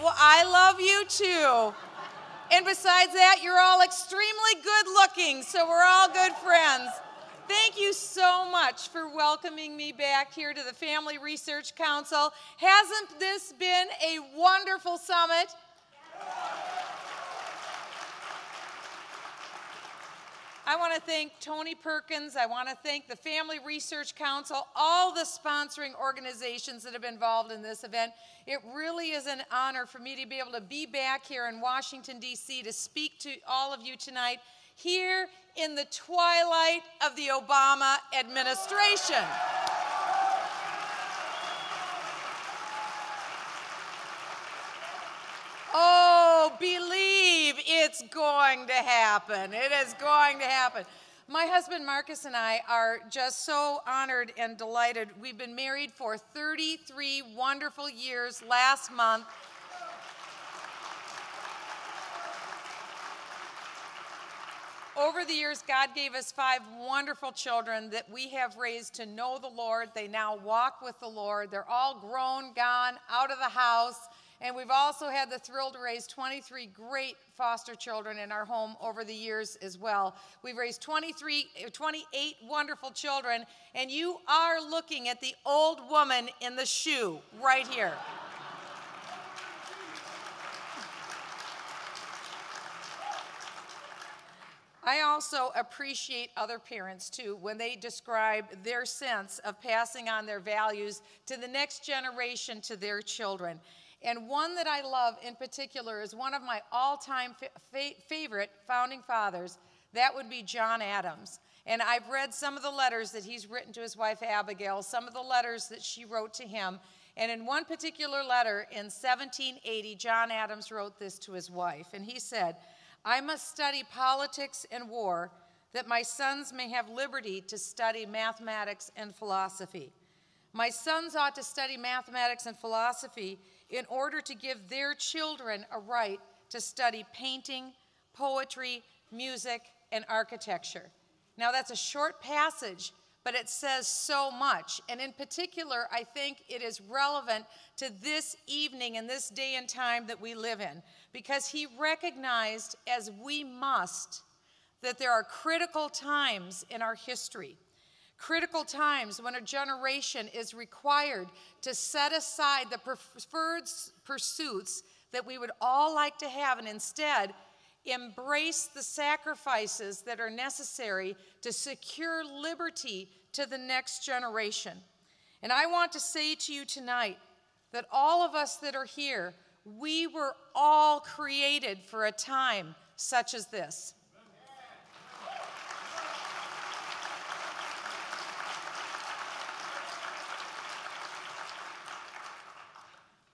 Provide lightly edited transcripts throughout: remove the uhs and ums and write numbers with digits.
Well, I love you too. And besides that, you're all extremely good looking, so we're all good friends. Thank you so much for welcoming me back here to the Family Research Council. Hasn't this been a wonderful summit? I want to thank Tony Perkins. I want to thank the Family Research Council, all the sponsoring organizations that have been involved in this event. It really is an honor for me to be able to be back here in Washington, D.C. to speak to all of you tonight here in the twilight of the Obama administration. Oh, believe it's going to happen. It is going to happen. My husband Marcus and I are just so honored and delighted. We've been married for 33 wonderful years last month. Over the years, God gave us 5 wonderful children that we have raised to know the Lord. They now walk with the Lord. They're all grown, gone, out of the house. And we've also had the thrill to raise 23 great foster children in our home over the years as well. We've raised 28 wonderful children, and you are looking at the old woman in the shoe right here. I also appreciate other parents, too, when they describe their sense of passing on their values to the next generation, to their children. And one that I love in particular is one of my all-time favorite founding fathers. That would be John Adams. And I've read some of the letters that he's written to his wife Abigail, some of the letters that she wrote to him. And in one particular letter in 1780, John Adams wrote this to his wife. And he said, "I must study politics and war, that my sons may have liberty to study mathematics and philosophy. My sons ought to study mathematics and philosophy in order to give their children a right to study painting, poetry, music, and architecture." Now that's a short passage, but it says so much. And in particular, I think it is relevant to this evening and this day and time that we live in, because he recognized, as we must, that there are critical times in our history. Critical times when a generation is required to set aside the preferred pursuits that we would all like to have and instead embrace the sacrifices that are necessary to secure liberty to the next generation. And I want to say to you tonight that all of us that are here, we were all created for a time such as this.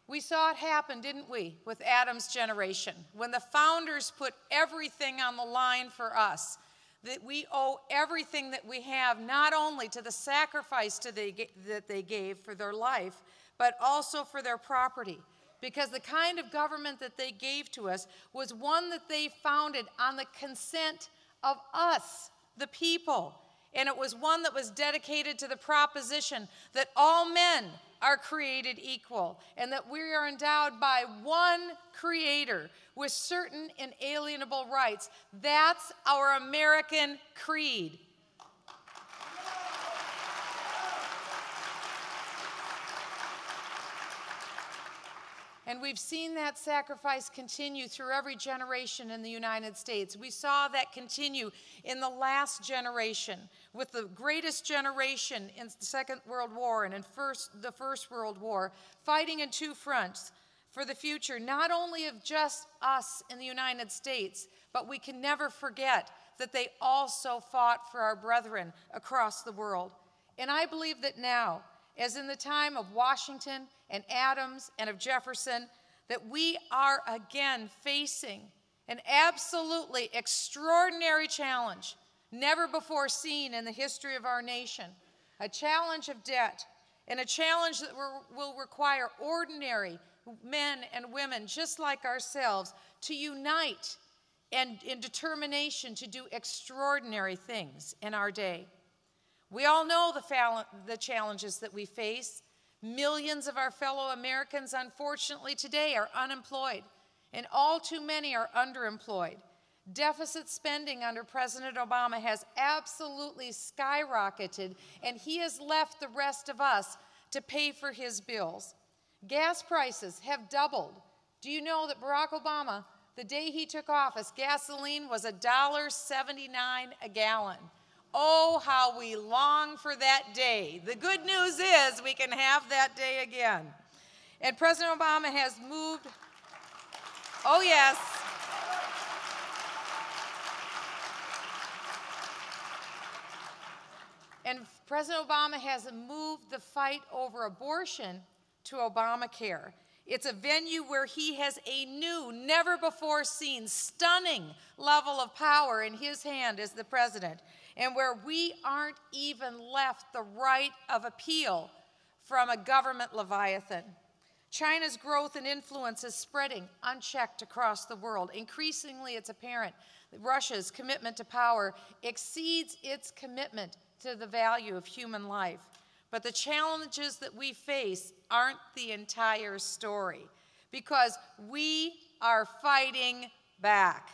We saw it happen, didn't we, with Adam's generation, when the founders put everything on the line for us, that we owe everything that we have not only to the sacrifice that they gave for their life, but also for their property. Because the kind of government that they gave to us was one that they founded on the consent of us, the people. And it was one that was dedicated to the proposition that all men are created equal and that we are endowed by one creator with certain inalienable rights. That's our American creed. And we've seen that sacrifice continue through every generation in the United States. We saw that continue in the last generation with the greatest generation in the Second World War and in the First World War, fighting in 2 fronts for the future, not only of just us in the United States, but we can never forget that they also fought for our brethren across the world. And I believe that now, as in the time of Washington and Adams and of Jefferson, that we are again facing an absolutely extraordinary challenge, never before seen in the history of our nation, a challenge of debt, and a challenge that will require ordinary men and women just like ourselves to unite and in determination to do extraordinary things in our day. We all know the challenges that we face. Millions of our fellow Americans, unfortunately, today are unemployed, and all too many are underemployed. Deficit spending under President Obama has absolutely skyrocketed, and he has left the rest of us to pay for his bills. Gas prices have doubled. Do you know that Barack Obama, the day he took office, gasoline was $1.79 a gallon? Oh, how we long for that day. The good news is we can have that day again. And President Obama has moved, oh yes, and President Obama has moved the fight over abortion to Obamacare. It's a venue where he has a new, never-before-seen, stunning level of power in his hand as the president, and where we aren't even left the right of appeal from a government leviathan. China's growth and influence is spreading unchecked across the world. Increasingly, it's apparent that Russia's commitment to power exceeds its commitment to the value of human life. But the challenges that we face aren't the entire story, because we are fighting back.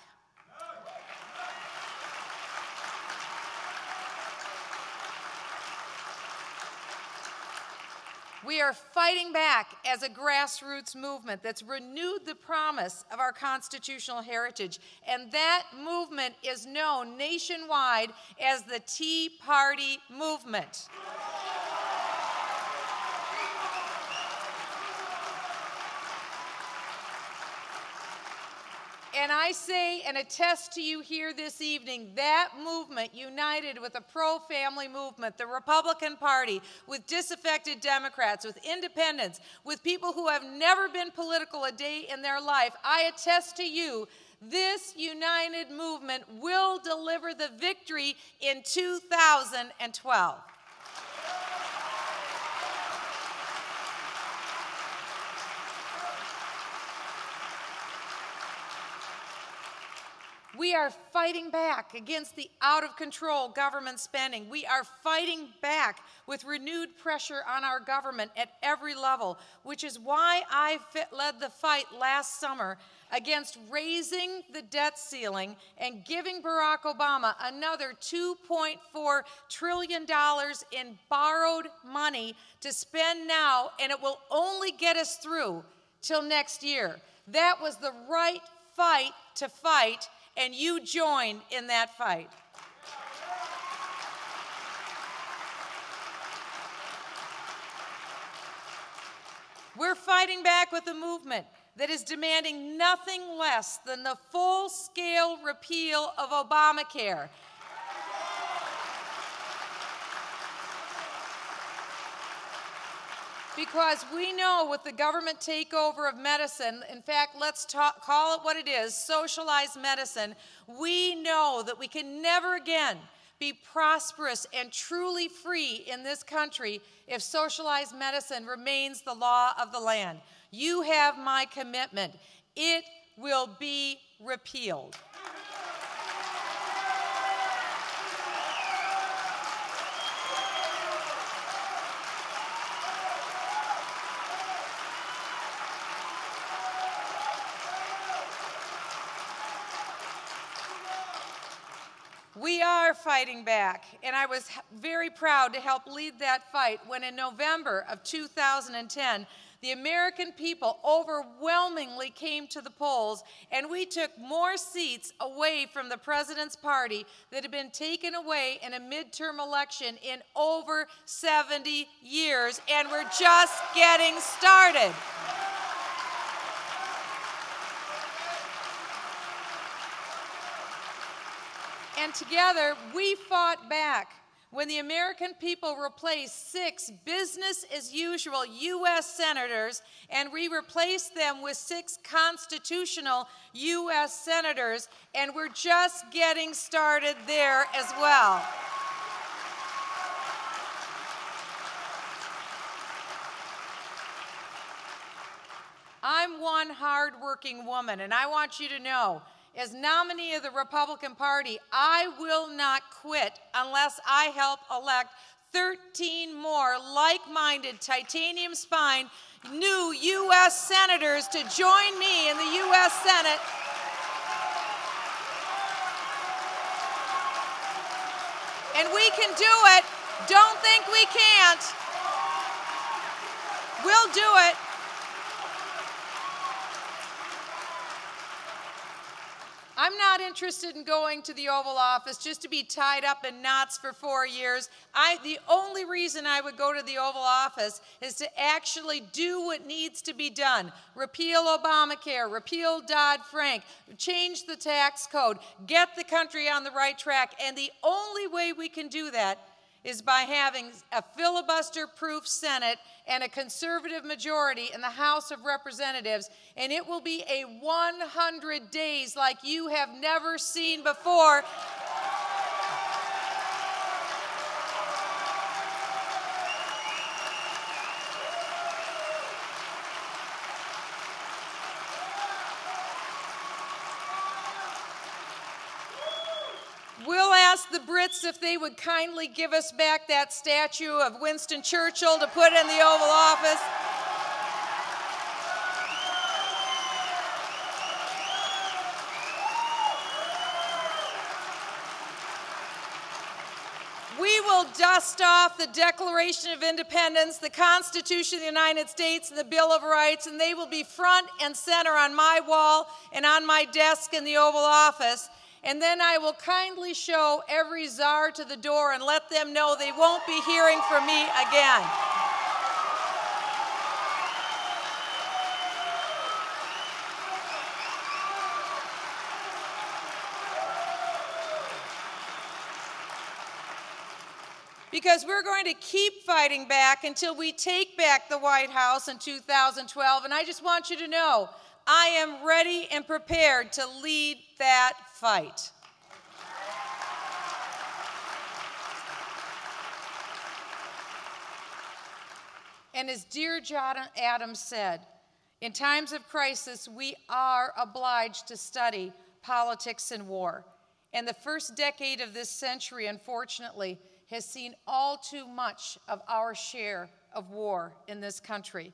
We are fighting back as a grassroots movement that's renewed the promise of our constitutional heritage, and that movement is known nationwide as the Tea Party movement. And I say and attest to you here this evening, that movement united with a pro-family movement, the Republican Party, with disaffected Democrats, with independents, with people who have never been political a day in their life. I attest to you, this united movement will deliver the victory in 2012. We are fighting back against the out-of-control government spending. We are fighting back with renewed pressure on our government at every level, which is why I led the fight last summer against raising the debt ceiling and giving Barack Obama another $2.4 trillion in borrowed money to spend now, and it will only get us through till next year. That was the right fight to fight, and you joined in that fight. We're fighting back with a movement that is demanding nothing less than the full-scale repeal of Obamacare. Because we know with the government takeover of medicine, in fact, let's call it what it is, socialized medicine, we know that we can never again be prosperous and truly free in this country if socialized medicine remains the law of the land. You have my commitment. It will be repealed. We are fighting back, and I was very proud to help lead that fight when in November of 2010, the American people overwhelmingly came to the polls, and we took more seats away from the president's party that had been taken away in a midterm election in over 70 years, and we're just getting started. And together, we fought back when the American people replaced 6 business-as-usual U.S. senators, and we replaced them with 6 constitutional U.S. senators, and we're just getting started there as well. I'm one hard-working woman, and I want you to know, as nominee of the Republican Party, I will not quit unless I help elect 13 more like-minded, titanium-spine, new U.S. senators to join me in the U.S. Senate. And we can do it. Don't think we can't. We'll do it. I'm not interested in going to the Oval Office just to be tied up in knots for 4 years. The only reason I would go to the Oval Office is to actually do what needs to be done. Repeal Obamacare, repeal Dodd-Frank, change the tax code, get the country on the right track. And the only way we can do that is by having a filibuster-proof Senate and a conservative majority in the House of Representatives, and it will be a 100 days like you have never seen before. We'll ask the Brits if they would kindly give us back that statue of Winston Churchill to put in the Oval Office. We will dust off the Declaration of Independence, the Constitution of the United States, and the Bill of Rights, and they will be front and center on my wall and on my desk in the Oval Office. And then I will kindly show every czar to the door and let them know they won't be hearing from me again. Because we're going to keep fighting back until we take back the White House in 2012. And I just want you to know, I am ready and prepared to lead that fight. And as dear John Adams said, in times of crisis, we are obliged to study politics and war. And the first decade of this century, unfortunately, has seen all too much of our share of war in this country.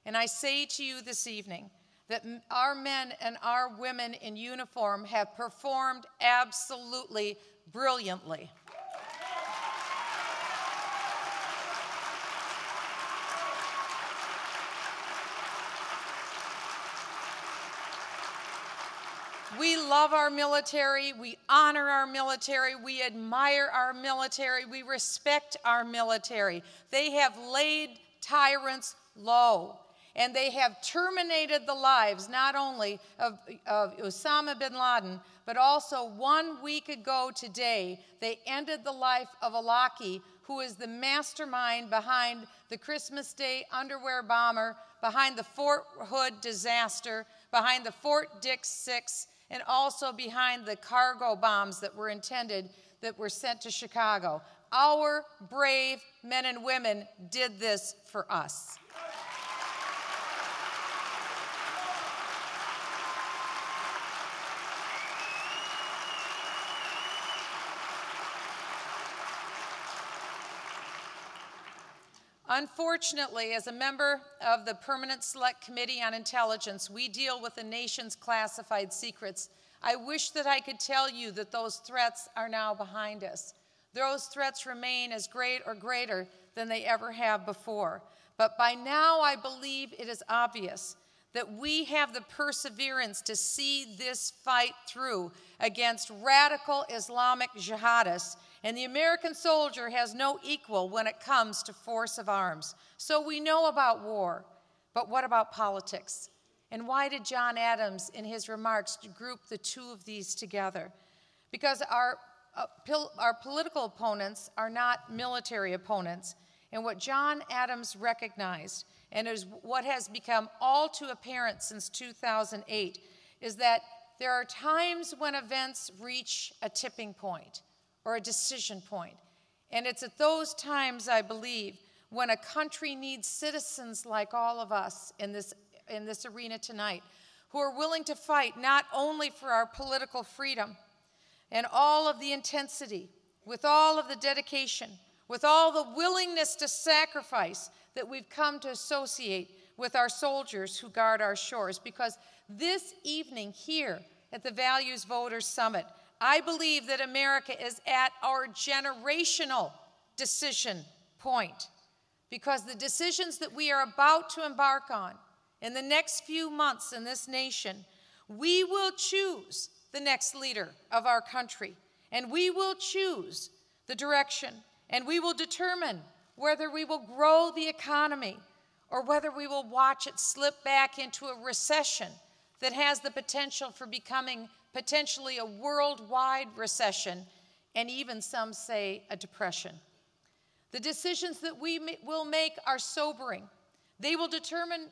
And I say to you this evening that our men and our women in uniform have performed absolutely brilliantly. We love our military, we honor our military, we admire our military, we respect our military. They have laid tyrants low, and they have terminated the lives not only of Osama bin Laden, but also 1 week ago today, they ended the life of Alaki, who is the mastermind behind the Christmas Day underwear bomber, behind the Fort Hood disaster, behind the Fort Dix 6, and also behind the cargo bombs that were sent to Chicago. Our brave men and women did this for us. Unfortunately, as a member of the Permanent Select Committee on Intelligence, we deal with the nation's classified secrets. I wish that I could tell you that those threats are now behind us. Those threats remain as great or greater than they ever have before. But by now, I believe it is obvious that we have the perseverance to see this fight through against radical Islamic jihadists. And the American soldier has no equal when it comes to force of arms. So we know about war, but what about politics? And why did John Adams, in his remarks, group the two of these together? Because our political opponents are not military opponents. And what John Adams recognized, and is what has become all too apparent since 2008, is that there are times when events reach a tipping point or a decision point. And it's at those times, I believe, when a country needs citizens like all of us in this arena tonight, who are willing to fight not only for our political freedom and all of the intensity, with all of the dedication, with all the willingness to sacrifice that we've come to associate with our soldiers who guard our shores. Because this evening here at the Values Voters Summit, I believe that America is at our generational decision point. Because the decisions that we are about to embark on in the next few months in this nation, we will choose the next leader of our country, and we will choose the direction, and we will determine whether we will grow the economy or whether we will watch it slip back into a recession that has the potential for becoming potentially a worldwide recession, and even some say a depression. The decisions that we will make are sobering. They will determine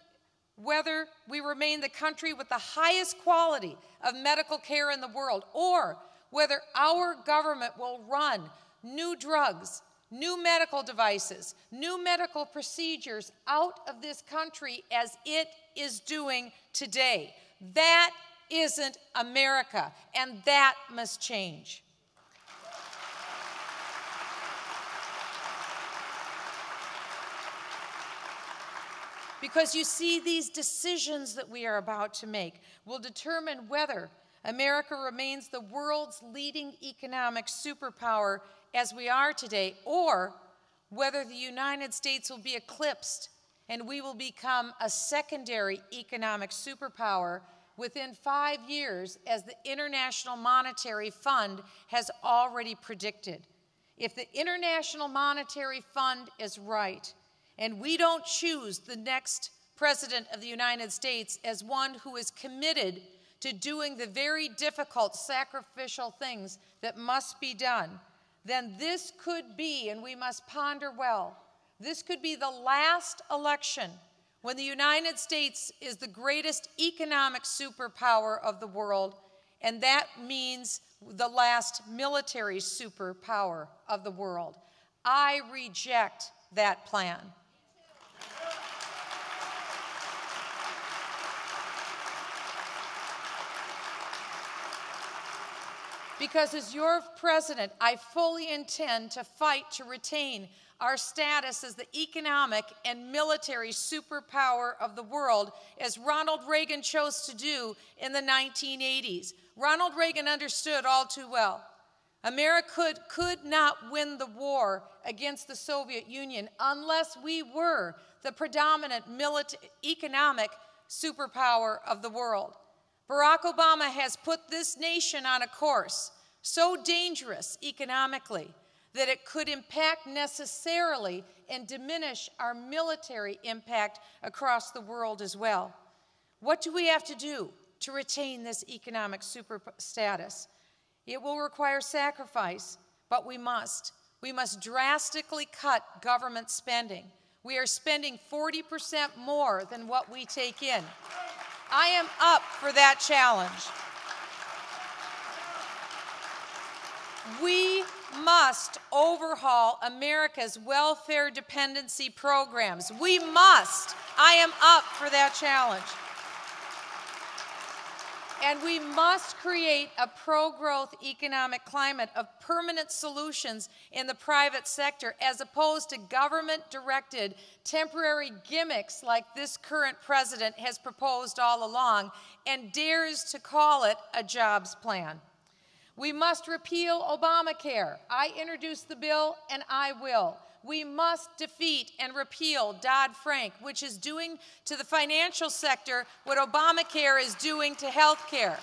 whether we remain the country with the highest quality of medical care in the world, or whether our government will run new drugs, new medical devices, new medical procedures out of this country as it is doing today. That isn't America, and that must change. Because you see, these decisions that we are about to make will determine whether America remains the world's leading economic superpower as we are today, or whether the United States will be eclipsed and we will become a secondary economic superpower within 5 years, as the International Monetary Fund has already predicted. If the International Monetary Fund is right, and we don't choose the next President of the United States as one who is committed to doing the very difficult, sacrificial things that must be done, then this could be, and we must ponder well, this could be the last election when the United States is the greatest economic superpower of the world, and that means the last military superpower of the world. I reject that plan. Because as your president, I fully intend to fight to retain our status as the economic and military superpower of the world, as Ronald Reagan chose to do in the 1980s. Ronald Reagan understood all too well. America could not win the war against the Soviet Union unless we were the predominant economic superpower of the world. Barack Obama has put this nation on a course so dangerous economically that it could impact necessarily and diminish our military impact across the world as well. What do we have to do to retain this economic super status? It will require sacrifice, but we must. We must drastically cut government spending. We are spending 40% more than what we take in. I am up for that challenge. We must overhaul America's welfare dependency programs. We must. I am up for that challenge. And we must create a pro-growth economic climate of permanent solutions in the private sector, as opposed to government-directed temporary gimmicks like this current president has proposed all along and dares to call it a jobs plan. We must repeal Obamacare. I introduced the bill, and I will. We must defeat and repeal Dodd-Frank, which is doing to the financial sector what Obamacare is doing to health care.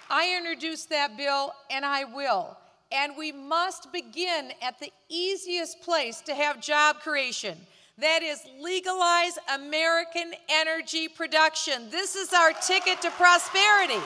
I introduced that bill, and I will. And we must begin at the easiest place to have job creation. That is, legalize American energy production. This is our ticket to prosperity.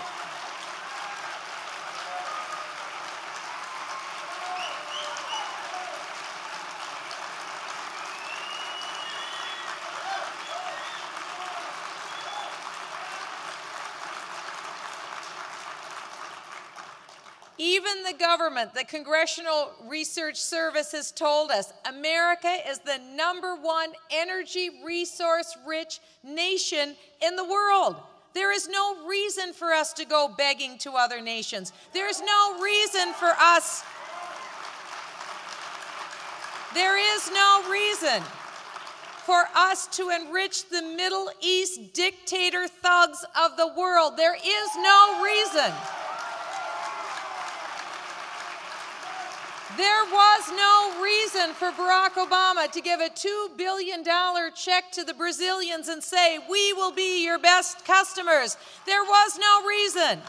Even the government, the Congressional Research Service has told us America is the #1 energy resource-rich nation in the world. There is no reason for us to go begging to other nations. There's no reason for us. There is no reason for us to enrich the Middle East dictator thugs of the world. There is no reason. There was no reason for Barack Obama to give a $2 billion check to the Brazilians and say, we will be your best customers. There was no reason.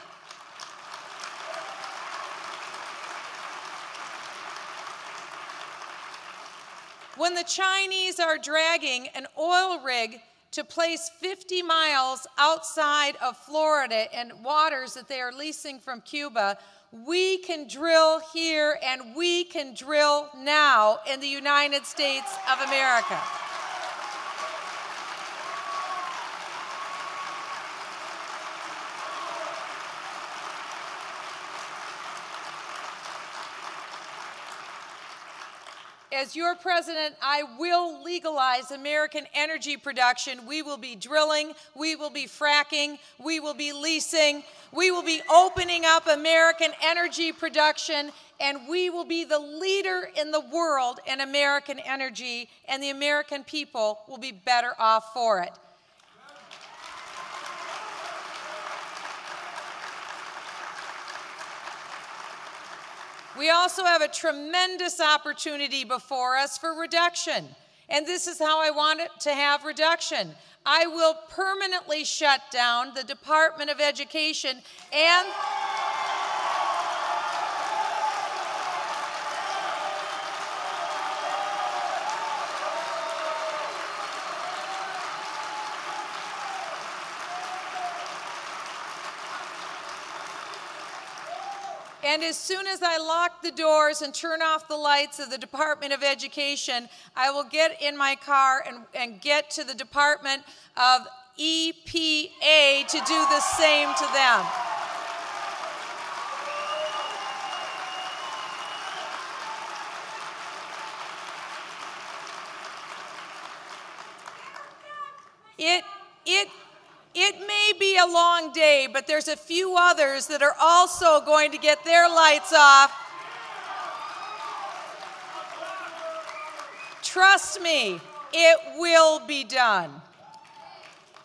When the Chinese are dragging an oil rig to place 50 miles outside of Florida and waters that they are leasing from Cuba, we can drill here and we can drill now in the United States of America. As your president, I will legalize American energy production. We will be drilling, we will be fracking, we will be leasing, we will be opening up American energy production, and we will be the leader in the world in American energy, and the American people will be better off for it. We also have a tremendous opportunity before us for reduction. And this is how I want it to have reduction. I will permanently shut down the Department of Education and as soon as I lock the doors and turn off the lights of the Department of Education, I will get in my car and get to the Department of EPA to do the same to them. It may be a long day, but there's a few others that are also going to get their lights off. Trust me, it will be done.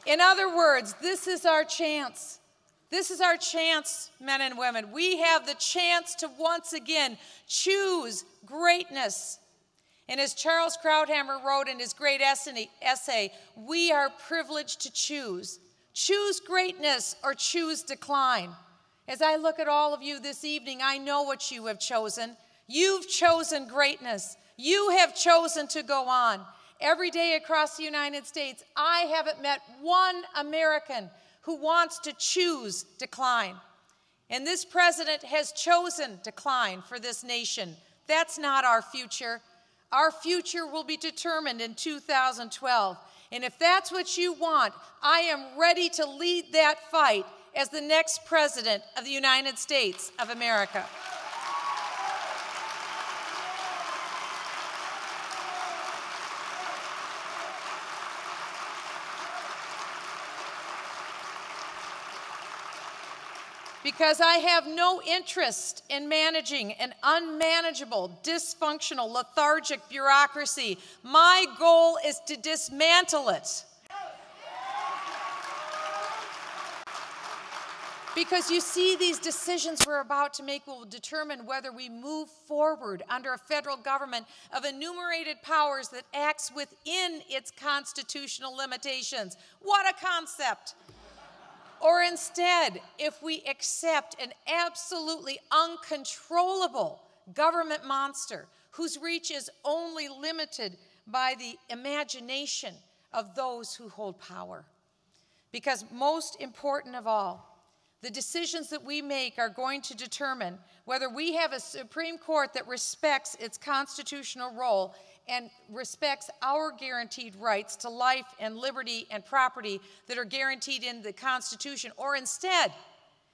In other words, this is our chance. This is our chance, men and women. We have the chance to once again choose greatness. And as Charles Krauthammer wrote in his great essay, we are privileged to choose. Choose greatness or choose decline. As I look at all of you this evening, I know what you have chosen. You've chosen greatness. You have chosen to go on. Every day across the United States, I haven't met one American who wants to choose decline. And this president has chosen decline for this nation. That's not our future. Our future will be determined in 2012. And if that's what you want, I am ready to lead that fight as the next president of the United States of America. Because I have no interest in managing an unmanageable, dysfunctional, lethargic bureaucracy. My goal is to dismantle it. Because you see, these decisions we're about to make will determine whether we move forward under a federal government of enumerated powers that acts within its constitutional limitations. What a concept! Or instead, if we accept an absolutely uncontrollable government monster whose reach is only limited by the imagination of those who hold power. Because most important of all, the decisions that we make are going to determine whether we have a Supreme Court that respects its constitutional role and respects our guaranteed rights to life and liberty and property that are guaranteed in the Constitution, or instead,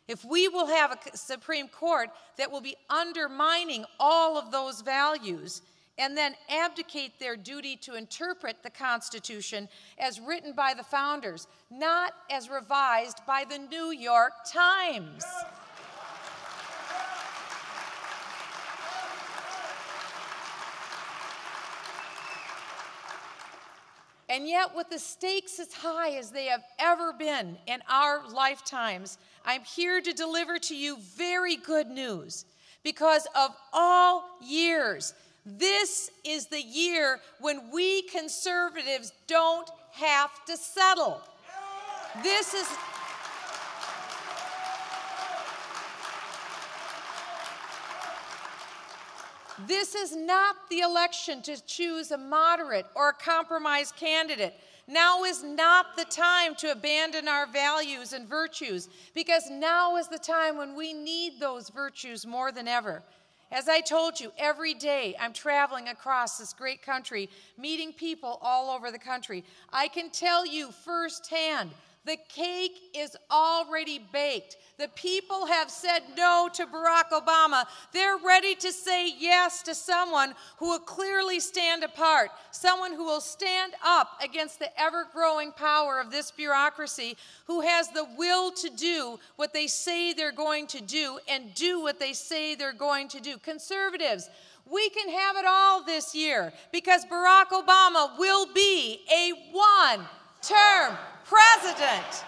if we will have a Supreme Court that will be undermining all of those values and then abdicate their duty to interpret the Constitution as written by the founders, not as revised by the New York Times. And yet, with the stakes as high as they have ever been in our lifetimes, I'm here to deliver to you very good news. Because of all years, this is the year when we conservatives don't have to settle. This is not the election to choose a moderate or a compromise candidate. Now is not the time to abandon our values and virtues, because now is the time when we need those virtues more than ever. As I told you, every day I'm traveling across this great country, meeting people all over the country. I can tell you firsthand, the cake is already baked. The people have said no to Barack Obama. They're ready to say yes to someone who will clearly stand apart, someone who will stand up against the ever-growing power of this bureaucracy, who has the will to do what they say they're going to do and do what they say they're going to do. Conservatives, we can have it all this year because Barack Obama will be a one-term president.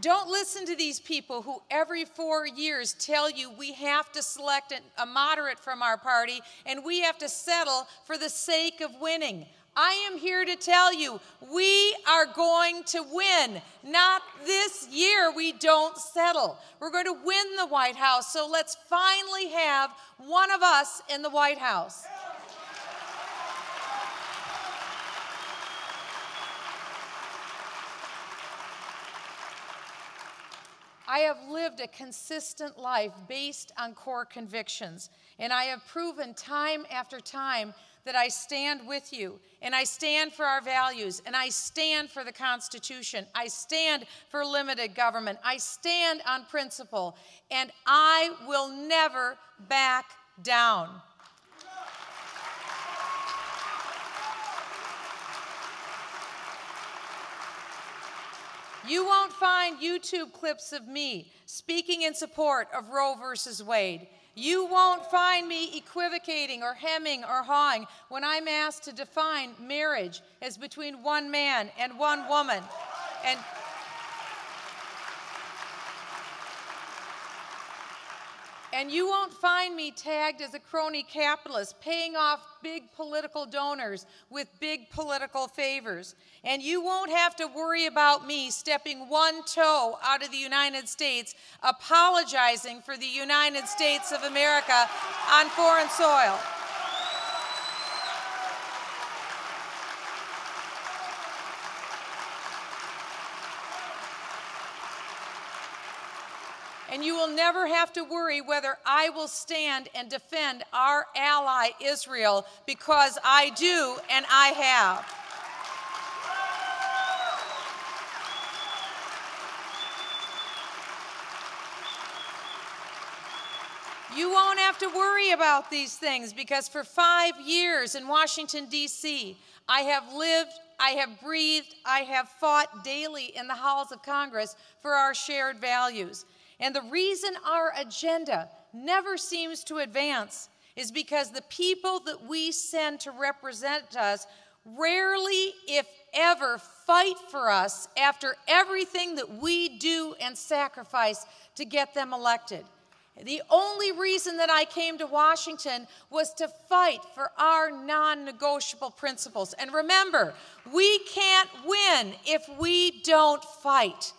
Don't listen to these people who every 4 years tell you we have to select a moderate from our party and we have to settle for the sake of winning. I am here to tell you we are going to win. Not this year, we don't settle. We're going to win the White House, so let's finally have one of us in the White House. I have lived a consistent life based on core convictions, and I have proven time after time that I stand with you, and I stand for our values, and I stand for the Constitution. I stand for limited government. I stand on principle, and I will never back down. You won't find YouTube clips of me speaking in support of Roe versus Wade. You won't find me equivocating or hemming or hawing when I'm asked to define marriage as between one man and one woman. And you won't find me tagged as a crony capitalist, paying off big political donors with big political favors. And you won't have to worry about me stepping one toe out of the United States, apologizing for the United States of America on foreign soil. And you will never have to worry whether I will stand and defend our ally Israel, because I do and I have. You won't have to worry about these things, because for 5 years in Washington, D.C., I have lived, I have breathed, I have fought daily in the halls of Congress for our shared values. And the reason our agenda never seems to advance is because the people that we send to represent us rarely, if ever, fight for us after everything that we do and sacrifice to get them elected. The only reason that I came to Washington was to fight for our non-negotiable principles. And remember, we can't win if we don't fight.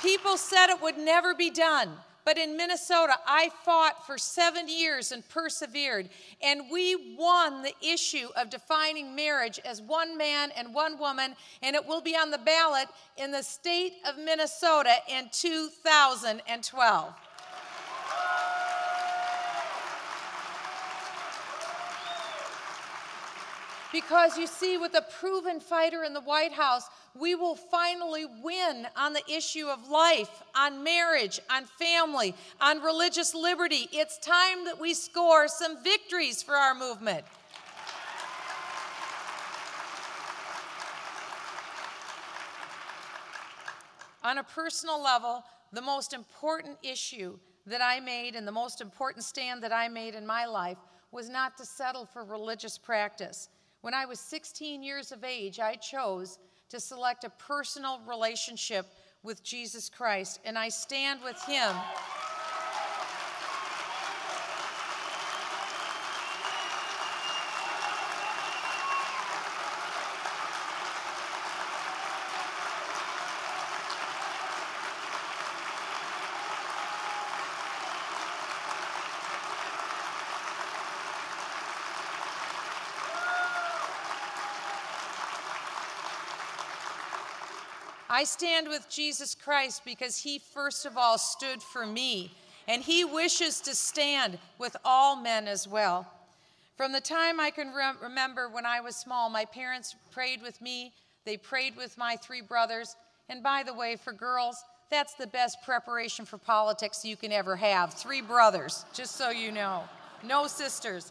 People said it would never be done, But in Minnesota, I fought for 7 years and persevered, and we won the issue of defining marriage as one man and one woman, and it will be on the ballot in the state of Minnesota in 2012. Because you see, with a proven fighter in the White House, we will finally win on the issue of life, on marriage, on family, on religious liberty. It's time that we score some victories for our movement. On a personal level, the most important issue that I made and the most important stand that I made in my life was not to settle for religious practice. When I was 16 years of age, I chose to select a personal relationship with Jesus Christ, and I stand with him. I stand with Jesus Christ because he first of all stood for me, and he wishes to stand with all men as well. From the time I can remember when I was small, my parents prayed with me, they prayed with my 3 brothers, and by the way, for girls, that's the best preparation for politics you can ever have. 3 brothers, just so you know, no sisters.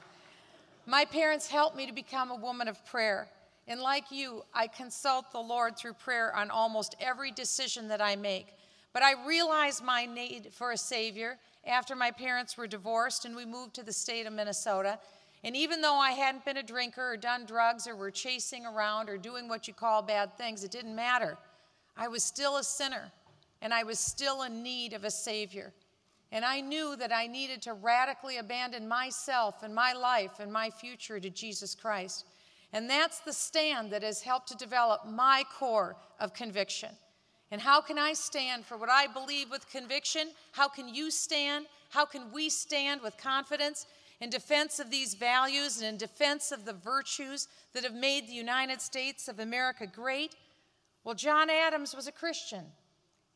My parents helped me to become a woman of prayer. And like you, I consult the Lord through prayer on almost every decision that I make. But I realized my need for a Savior after my parents were divorced and we moved to the state of Minnesota. And even though I hadn't been a drinker or done drugs or were chasing around or doing what you call bad things, it didn't matter. I was still a sinner, and I was still in need of a Savior. And I knew that I needed to radically abandon myself and my life and my future to Jesus Christ. And that's the stand that has helped to develop my core of conviction. And how can I stand for what I believe with conviction? How can you stand? How can we stand with confidence in defense of these values and in defense of the virtues that have made the United States of America great? Well, John Adams was a Christian.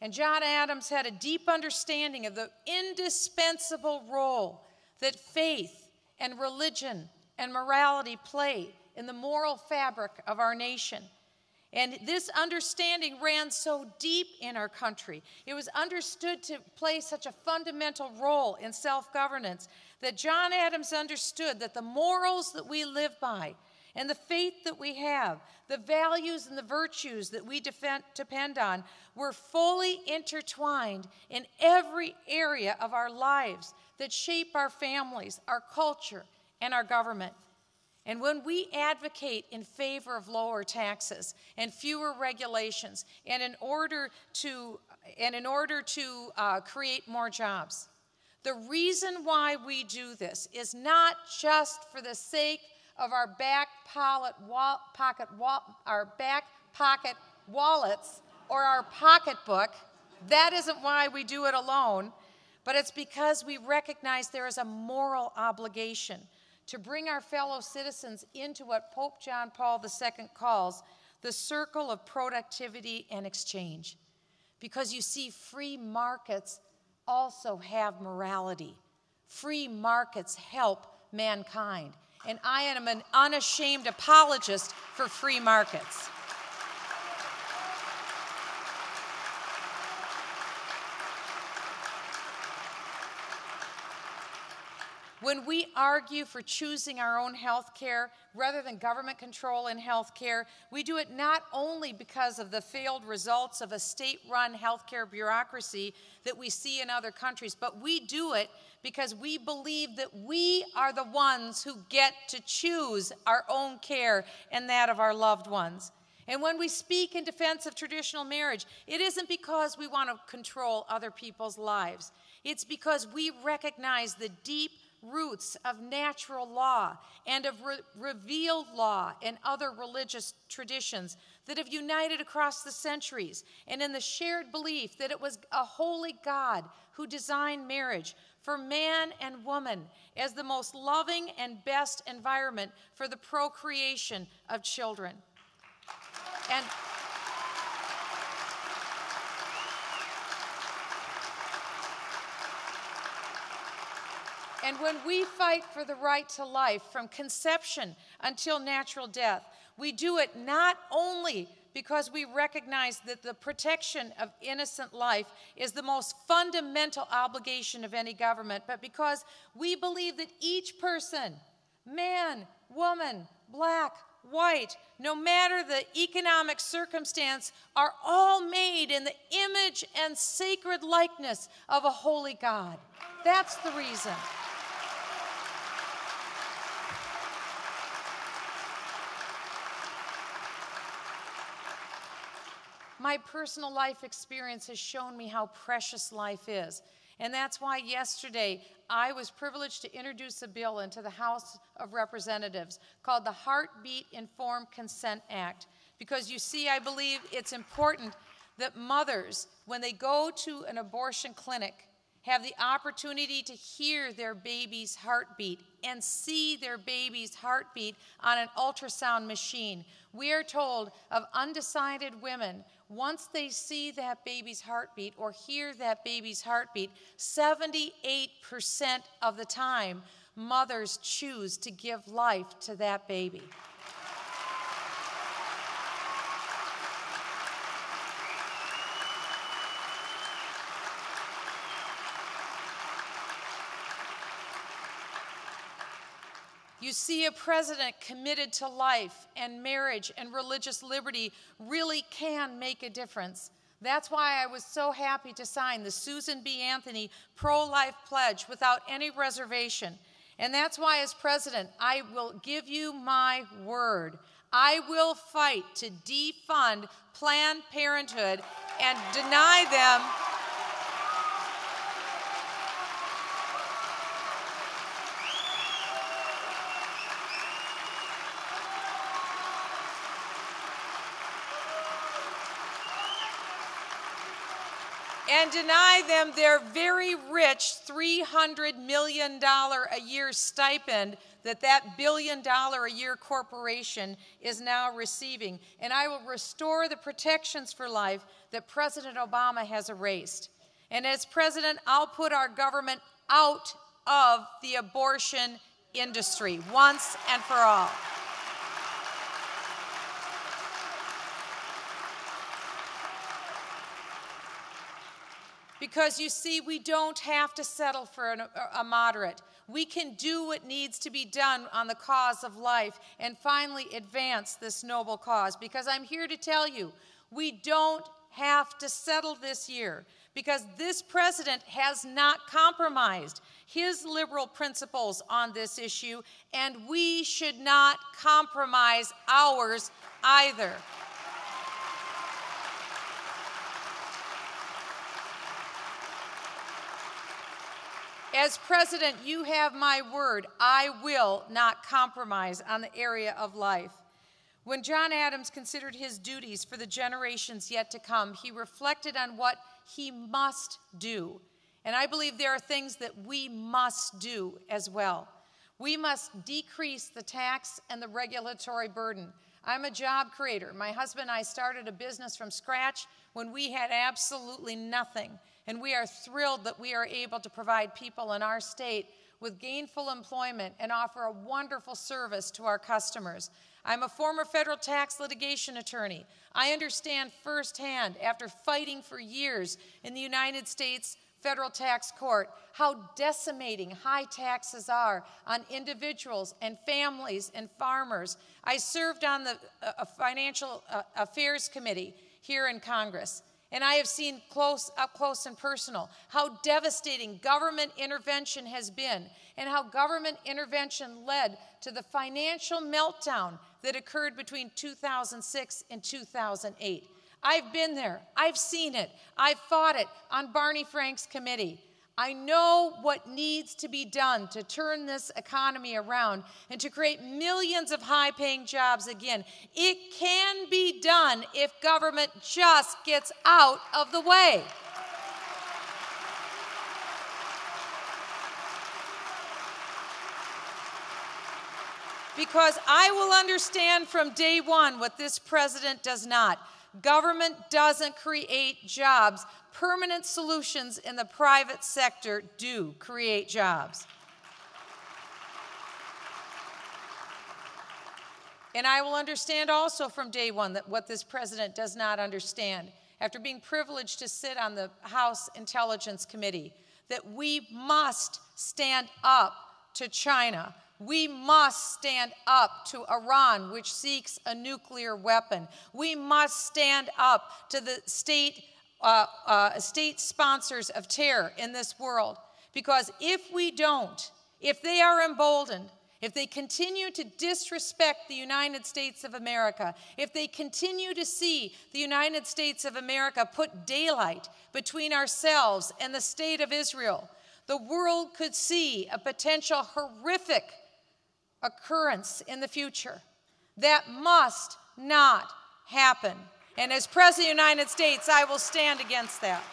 And John Adams had a deep understanding of the indispensable role that faith and religion and morality play in the moral fabric of our nation. And this understanding ran so deep in our country. It was understood to play such a fundamental role in self-governance that John Adams understood that the morals that we live by and the faith that we have, the values and the virtues that we depend on, were fully intertwined in every area of our lives that shape our families, our culture, and our government. And when we advocate in favor of lower taxes and fewer regulations, and in order to create more jobs, the reason why we do this is not just for the sake of our back pocket wallets or our pocketbook. That isn't why we do it alone, but it's because we recognize there is a moral obligation to bring our fellow citizens into what Pope John Paul II calls the circle of productivity and exchange. Because you see, free markets also have morality. Free markets help mankind. And I am an unashamed apologist for free markets. When we argue for choosing our own health care rather than government control in health care, we do it not only because of the failed results of a state-run health care bureaucracy that we see in other countries, but we do it because we believe that we are the ones who get to choose our own care and that of our loved ones. And when we speak in defense of traditional marriage, it isn't because we want to control other people's lives. It's because we recognize the deep roots of natural law and of revealed law and other religious traditions that have united across the centuries, and in the shared belief that it was a holy God who designed marriage for man and woman as the most loving and best environment for the procreation of children. And when we fight for the right to life from conception until natural death, we do it not only because we recognize that the protection of innocent life is the most fundamental obligation of any government, but because we believe that each person, man, woman, black, white, no matter the economic circumstance, are all made in the image and sacred likeness of a holy God. That's the reason. My personal life experience has shown me how precious life is. And that's why yesterday I was privileged to introduce a bill into the House of Representatives called the Heartbeat Informed Consent Act. Because you see, I believe it's important that mothers, when they go to an abortion clinic, have the opportunity to hear their baby's heartbeat and see their baby's heartbeat on an ultrasound machine. We are told of undecided women, once they see that baby's heartbeat or hear that baby's heartbeat, 78% of the time, mothers choose to give life to that baby. You see, a president committed to life and marriage and religious liberty really can make a difference. That's why I was so happy to sign the Susan B. Anthony Pro-Life Pledge without any reservation. And that's why, as president, I will give you my word. I will fight to defund Planned Parenthood and deny them their very rich $300 million a year stipend that billion-dollar-a-year corporation is now receiving. And I will restore the protections for life that President Obama has erased. And as president, I'll put our government out of the abortion industry once and for all. Because you see, we don't have to settle for a moderate. We can do what needs to be done on the cause of life and finally advance this noble cause. Because I'm here to tell you, we don't have to settle this year, because this president has not compromised his liberal principles on this issue, and we should not compromise ours either. As president, you have my word. I will not compromise on the area of life. When John Adams considered his duties for the generations yet to come, he reflected on what he must do. And I believe there are things that we must do as well. We must decrease the tax and the regulatory burden. I'm a job creator. My husband and I started a business from scratch when we had absolutely nothing. And we are thrilled that we are able to provide people in our state with gainful employment and offer a wonderful service to our customers. I'm a former federal tax litigation attorney. I understand firsthand, after fighting for years in the United States federal tax court, how decimating high taxes are on individuals and families and farmers. I served on the Financial Affairs Committee here in Congress. And I have seen up close and personal how devastating government intervention has been and how government intervention led to the financial meltdown that occurred between 2006 and 2008. I've been there. I've seen it. I've fought it on Barney Frank's committee. I know what needs to be done to turn this economy around and to create millions of high-paying jobs again. It can be done if government just gets out of the way. Because I will understand from day one what this president does not. Government doesn't create jobs. Permanent solutions in the private sector do create jobs. And I will understand also from day one that what this president does not understand, after being privileged to sit on the House Intelligence Committee, that we must stand up to China. We must stand up to Iran, which seeks a nuclear weapon. We must stand up to the state sponsors of terror in this world. Because if we don't, if they are emboldened, if they continue to disrespect the United States of America, if they continue to see the United States of America put daylight between ourselves and the state of Israel, the world could see a potential horrific occurrence in the future. That must not happen. And as President of the United States, I will stand against that.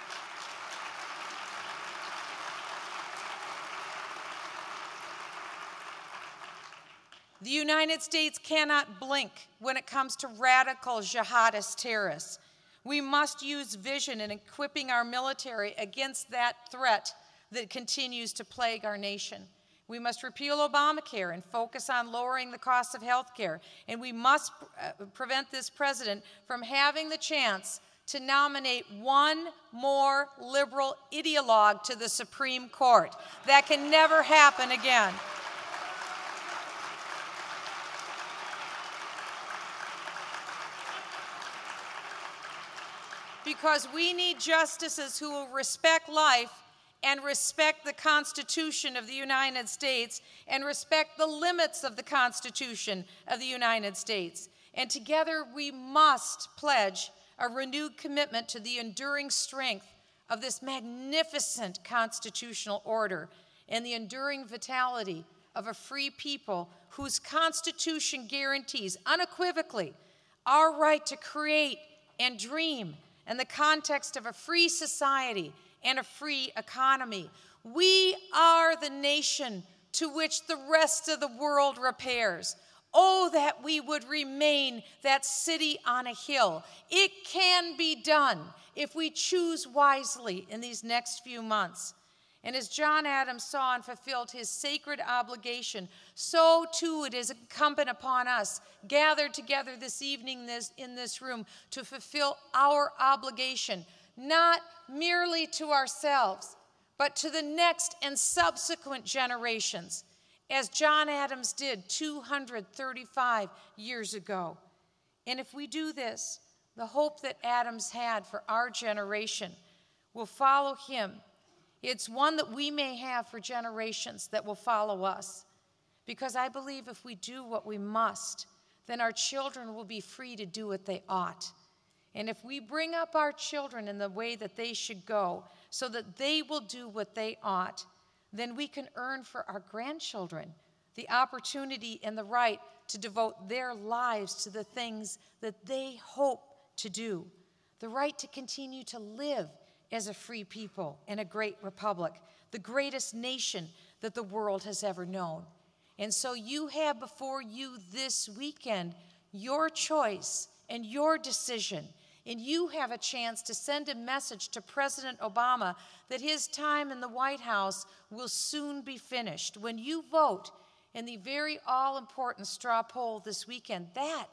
The United States cannot blink when it comes to radical jihadist terrorists. We must use vision in equipping our military against that threat that continues to plague our nation. We must repeal Obamacare and focus on lowering the cost of health care. And we must prevent this president from having the chance to nominate one more liberal ideologue to the Supreme Court. That can never happen again. Because we need justices who will respect life and respect the Constitution of the United States and respect the limits of the Constitution of the United States. And together we must pledge a renewed commitment to the enduring strength of this magnificent constitutional order and the enduring vitality of a free people whose Constitution guarantees unequivocally our right to create and dream in the context of a free society and a free economy. We are the nation to which the rest of the world repairs. Oh, that we would remain that city on a hill. It can be done if we choose wisely in these next few months. And as John Adams saw and fulfilled his sacred obligation, so too it is incumbent upon us, gathered together this evening in this room, to fulfill our obligation, not merely to ourselves, but to the next and subsequent generations, as John Adams did 235 years ago. And if we do this, the hope that Adams had for our generation will follow him. It's one that we may have for generations that will follow us. Because I believe if we do what we must, then our children will be free to do what they ought. And if we bring up our children in the way that they should go, so that they will do what they ought, then we can earn for our grandchildren the opportunity and the right to devote their lives to the things that they hope to do, the right to continue to live as a free people in a great republic, the greatest nation that the world has ever known. And so you have before you this weekend your choice and your decision. And you have a chance to send a message to President Obama that his time in the White House will soon be finished. When you vote in the very all-important straw poll this weekend, that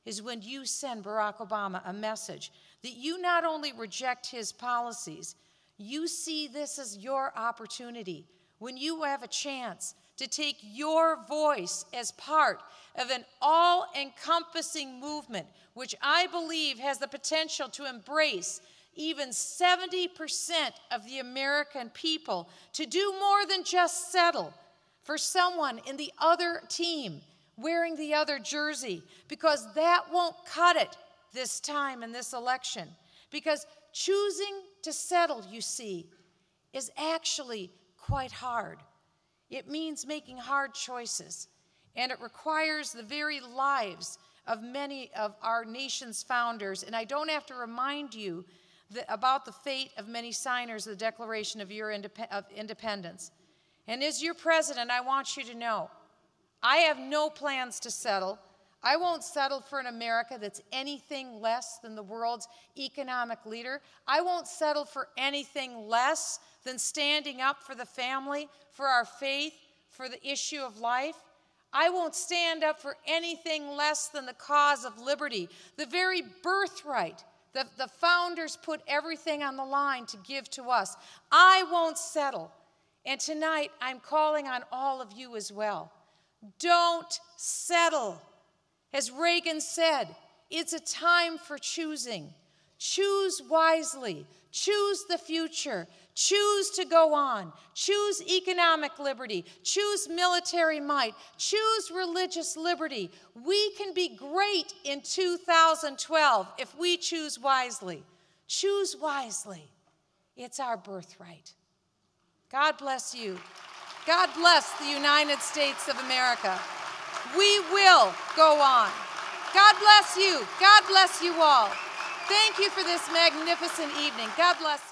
is when you send Barack Obama a message that you not only reject his policies, you see this as your opportunity when you have a chance to take your voice as part of an all-encompassing movement, which I believe has the potential to embrace even 70% of the American people, to do more than just settle for someone in the other team wearing the other jersey, because that won't cut it this time in this election. Because choosing to settle, you see, is actually quite hard. It means making hard choices, and it requires the very lives of many of our nation's founders. And I don't have to remind you about the fate of many signers of the Declaration of Independence. And as your president, I want you to know, I have no plans to settle. I won't settle for an America that's anything less than the world's economic leader. I won't settle for anything less than standing up for the family, for our faith, for the issue of life. I won't stand up for anything less than the cause of liberty, the very birthright that the founders put everything on the line to give to us. I won't settle. And tonight, I'm calling on all of you as well. Don't settle. As Reagan said, it's a time for choosing. Choose wisely. Choose the future. Choose to go on. Choose economic liberty. Choose military might. Choose religious liberty. We can be great in 2012 if we choose wisely. Choose wisely. It's our birthright. God bless you. God bless the United States of America. We will go on. God bless you. God bless you all. Thank you for this magnificent evening. God bless you.